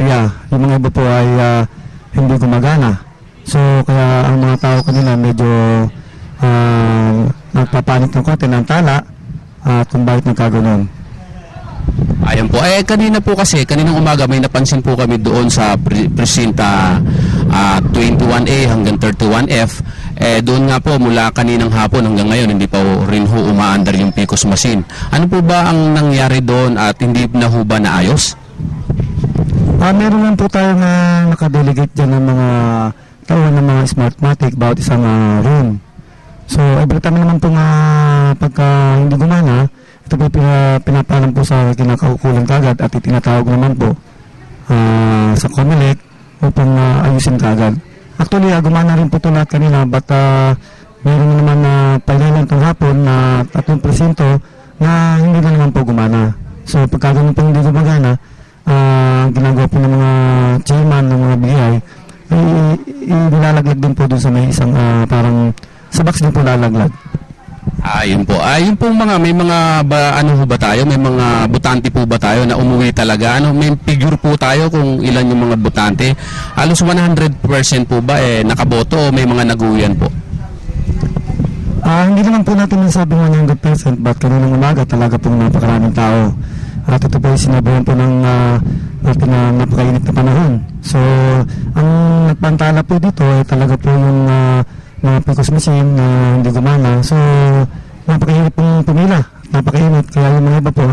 area. Yung mga iba po ay hindi gumagana. So kaya ang mga tao kanina medyo nagpapanik ng konti ng tala at kung bakit nagkaganoon. Ayan po. Kanina po kasi, kaninang umaga may napansin po kami doon sa presinta 21A hanggang 31F. Doon nga po mula kaninang hapon hanggang ngayon hindi pa rin ho umaandar yung PCOS machine. Ano po ba ang nangyari doon at hindi na ho ba naayos? Meron lang po tayong nakadelegate dyan ng mga tao ng mga Smartmatic bawat isang room. So every time naman po pagka hindi gumana, ito po pinapalam po sa kinakaukulan kagad at itinatawag naman po sa COMELEC upang ayusin kagad. Actually, gumana rin po ito lahat kanina but meron naman na pailalan itong hapon na 3% na hindi na naman po gumana. So pagka ganun po hindi gumagana, ginagawa po ng mga chairman ng mga BI, nilalaglag din po dun sa may isang parang sa box din po lalaglag. Ayun po. Ayun po may mga ano ba tayo? May mga botante po ba tayo na umuwi talaga? May figure po tayo kung ilan yung mga botante? Halos 100% po ba nakaboto o may mga naguyan po? Hindi naman po natin nasabing 100% but kaninang umaga talaga pong napakaraming tao. At ito po ay sinabihan po ng napakainit na panahon. So, ang nagpantala po dito ay talaga po yung mga PCOS machine na hindi gumana. So, napakahirap pong pumila. Napakainit. Kaya yung mga iba po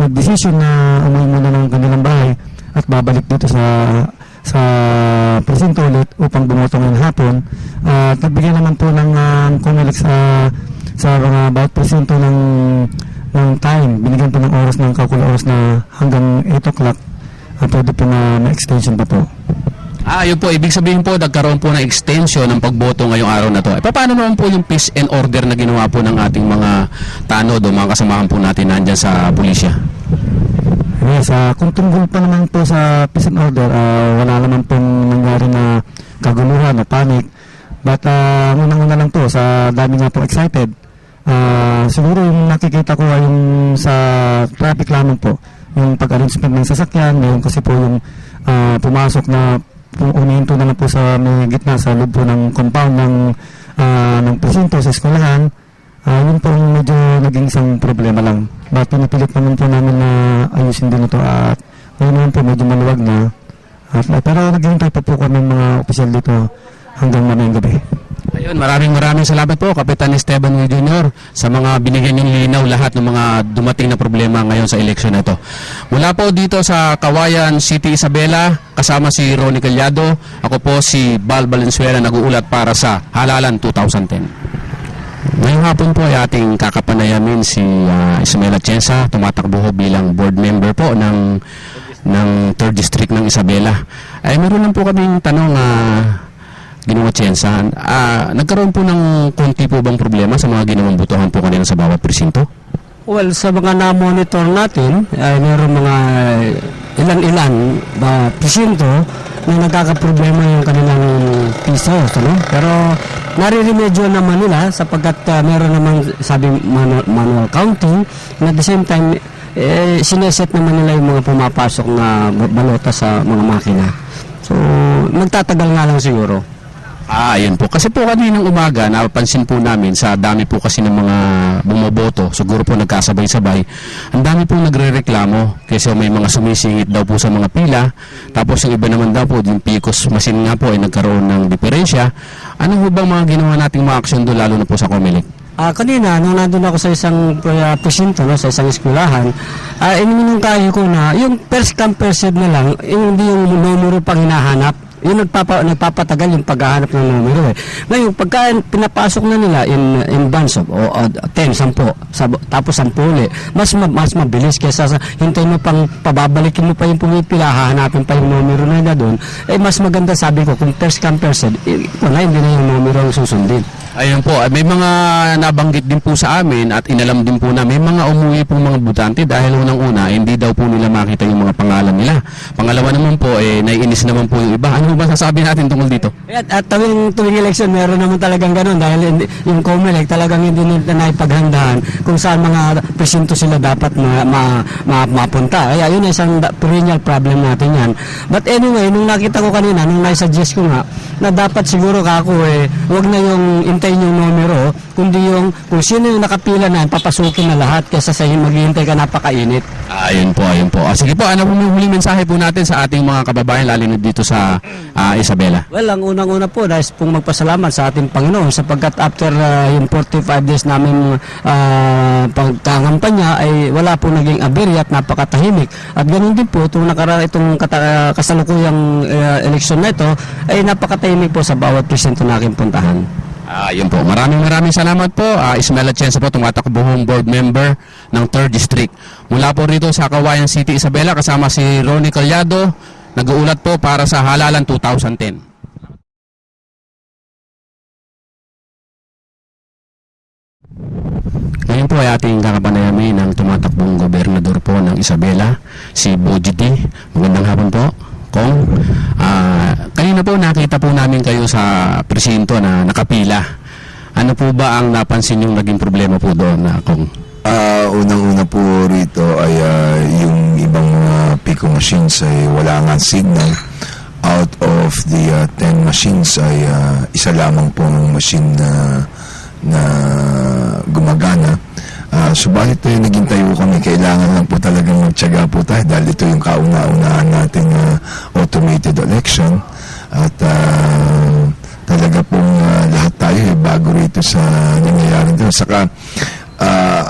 nag-decision na umuwi muna ng kanilang bahay at babalik dito sa presinto ulit upang bumoto ng hapon. At nagbigay naman po ng COMELEC sa mga bawat presinto ng time. Binigyan po ng oras ng kakula oras na hanggang 8 o'clock. Pwede po na extension pa po. Yun po, ibig sabihin po, nagkaroon po ng extension ng pagboto ngayong araw na to. Paano naman po yung peace and order na ginawa po ng ating mga tanod o mga kasamahan po natin nandyan sa pulisya? Yes, kung tungkol pa naman po sa peace and order, wala naman po nangyari na kaguluhan o panic. But unang-una lang po, sa dami nga po excited, siguro yung nakikita ko ay yung sa traffic lamang po, yung pag-arrangement ng sasakyan, yung kasi po yung pumasok na umihinto na lang po sa may gitna sa loob po ng compound ng presinto sa eskwelahan. Yun po medyo naging isang problema lang. But pinipilit naman po namin na ayusin din ito at ngayon naman po medyo maluwag na. Pero naghihintay pa po kami mga opisyal dito hanggang mamayang gabi. Ayun, maraming salamat po Kapitan Esteban Jr. sa mga binigyan niyong linaw lahat ng mga dumating na problema ngayon sa eleksyon na ito. Mula po dito sa Kawayan City, Isabela, kasama si Ronnie Callado, ako po si Bal Valenzuela, nag-uulat para sa Halalan 2010. Ngayong hapon po ay ating kakapanayamin si Ismael Atienza, tumatakbo bilang board member po ng 3rd District ng Isabela. Meron lang po kaming tanong Ginoong Atienza, nagkaroon po ng konti po bang problema sa mga ginawang botohan po kanina sa bawat presinto? Well, sa mga na-monitor natin, mayroon mga ilan-ilan presinto na nagkakaproblema yung kanilang pisos. Pero nare-remedyo naman nila sapagkat meron namang sabi manual counting and at the same time sineset naman nila yung mga pumapasok na balota sa mga makina. So, magtatagal nga lang siguro. Ayun po. Kasi po kaninang umaga, napansin po namin sa dami po kasi ng mga bumoboto, siguro po nagkasabay-sabay, ang dami po nagre-reklamo kasi may mga sumisingit daw po sa mga pila, tapos yung iba naman daw po, yung PCOS machine nga po ay nagkaroon ng diferensya. Ano po bang mga ginawa nating mga aksyon doon, lalo na po sa COMELEC? Kanina, nung nandun ako sa isang presinto, sa isang eskwelahan, ininungkahi ko na yung first come first serve na lang, hindi yung numero pang hinahanap. Yung nagpapatagal yung paghahanap ng numero Ngayon, pagka pinapasok na nila in bunch of 10, 10, tapos 10 ulit, mas mabilis kaysa sa hintayin mo pang pababalikin mo pa yung pumipila, hahanapin pa yung numero na doon. Mas maganda sabi ko, kung first come first serve, hindi na yung numero ang susundin. Ayun po, may mga nabanggit din po sa amin at inalam din po na may mga umuwi pong mga butante dahil unang-una, hindi daw po nila makita yung mga pangalan nila. Pangalawa naman po, naiinis naman po yung iba. Ano ba sasabi natin tungkol dito? At tuwing election, meron naman talagang ganun dahil yung COMELEC talagang hindi nila naipaghandaan kung saan mga presinto sila dapat mapunta. Kaya yun ay isang perennial problem natin yan. But anyway, nung nakita ko kanina, nung naisuggest ko nga, na dapat siguro kako huwag na yung hintayin yung numero, kundi yung kung sino yung nakapila na, papasukin na lahat kaysa sa maghihintay ka napakainit. Ayun po, ayun po. Sige po, ano po yung huling mensahe po natin sa ating mga kababayan, lalo na dito sa Isabela? Well, ang unang-una po, dahil pong magpasalamat sa ating Panginoon sapagkat after yung 45 days namin pagkangampanya ay wala po naging aberya at napakatahimik. At ganun din po, itong kasalukuyang eleksyon na ito ay napakatahimik po sa bawat presinto na aking puntahan. Ayun po, maraming salamat po. Ismael Atienza po, tumatakbuhong board member ng 3rd District. Mula po rito sa Kawayan City, Isabela, kasama si Ronnie Calyado, nag-uulat po para sa Halalan 2010. Ngayon po ay ating kakapanayami ng tumatakbong gobernador po ng Isabela, si Boji D. Magandang hapon po, Kong. Kanina po nakita po namin kayo sa presinto na nakapila. Ano po ba ang napansin yung naging problema po doon, Kong? Unang-una po rito ay yung ibang Pico machines ay wala nga signal. Out of the 10 machines ay isa lamang po ng machine na gumagana. Subalit naging tayo kami, kailangan lang po talagang magtiyaga po tayo dahil ito yung kauna-unahan nating automated election at talaga pong lahat tayo bago rito sa nangyayari dito. Saka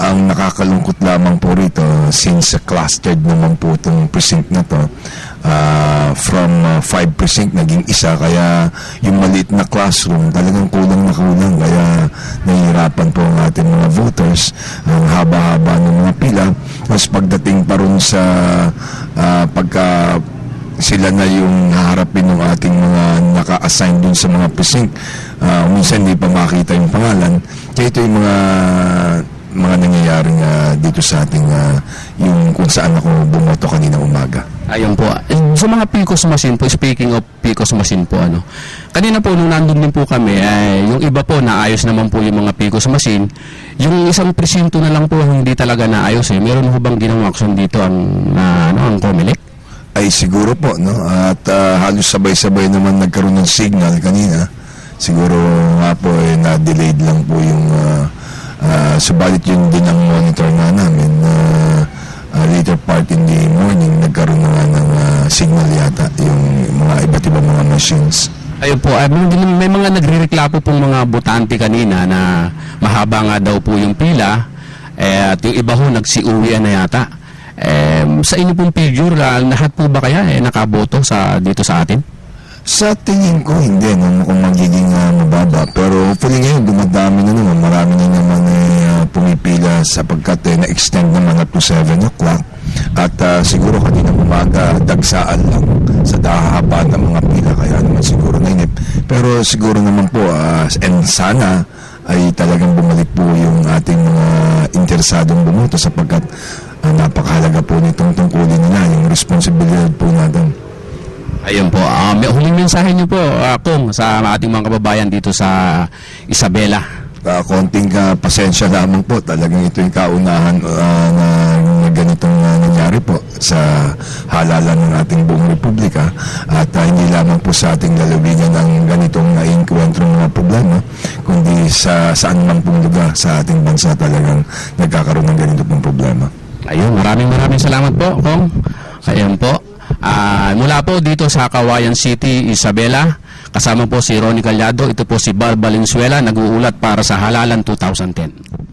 ang nakakalungkot lamang po rito, since clustered naman po itong precinct na to, from 5 precinct naging isa, kaya yung maliit na classroom talagang kulang na kulang, kaya nahihirapan po ang ating mga voters, ang haba-haba ng mga pila. Mas pagdating pa rin sa pagka sila na yung haharapin ng ating mga naka-assign dun sa mga precinct, minsan hindi pa makita yung pangalan. Kaya ito yung mga nangyayaring dito sa ating yung kung saan ako bumoto kanina umaga. Ayun po. Sa mga PCOS machine po, speaking of PCOS machine po, kanina po nung nandun din po kami, yung iba po naayos naman po yung mga PCOS machine. Yung isang presinto na lang po hindi talaga naayos. Meron ho bang ginawang action dito ang COMELEC? Ay siguro po, no? At halos sabay-sabay naman nagkaroon ng signal kanina. Siguro nga po na-delayed lang po yung subalit yun din ang monitor na namin. Later part in the morning, nagkaroon na nga ng signal yata yung mga iba't ibang mga machines. Ayun po, may mga nagrereklamo pong mga botante kanina na mahaba nga daw po yung pila, at yung iba ho nagsiuwian na yata. Sa inyo pong figure, lahat po ba kaya nakaboto dito sa atin? Sa tingin ko hindi, no, kung magiging mababa. Pero hopefully ngayon dumadami na naman, marami na naman pumipila sapagkat na-extend naman up to 7 o'clock. At siguro kanina umaga dagsaan lang sa dahaba ng mga pila, kaya naman siguro nainip. Pero siguro naman po, and sana ay talagang bumalik po yung ating mga interesadong bumoto sapagkat napakahalaga po nitong tungkulin nila, yung responsibilidad po natin. Ayun po, huling mensahe niyo po, Kong, sa ating mga kababayan dito sa Isabela. Konting pasensya lamang po, talagang ito yung kaunahan na ganitong nangyari po sa halalan ng ating buong republika, at hindi lamang po sa ating lalawigan ng ganitong naiinkwentro mga problema, kundi sa saan man pong lugar sa ating bansa talagang nagkakaroon ng ganito pong problema. Ayun, maraming salamat po, Kong. Ayun po. Mula po dito sa Kawayan City, Isabela, kasama po si Ronnie Calyado, ito po si Bal Valenzuela, nag-uulat para sa Halalan 2010.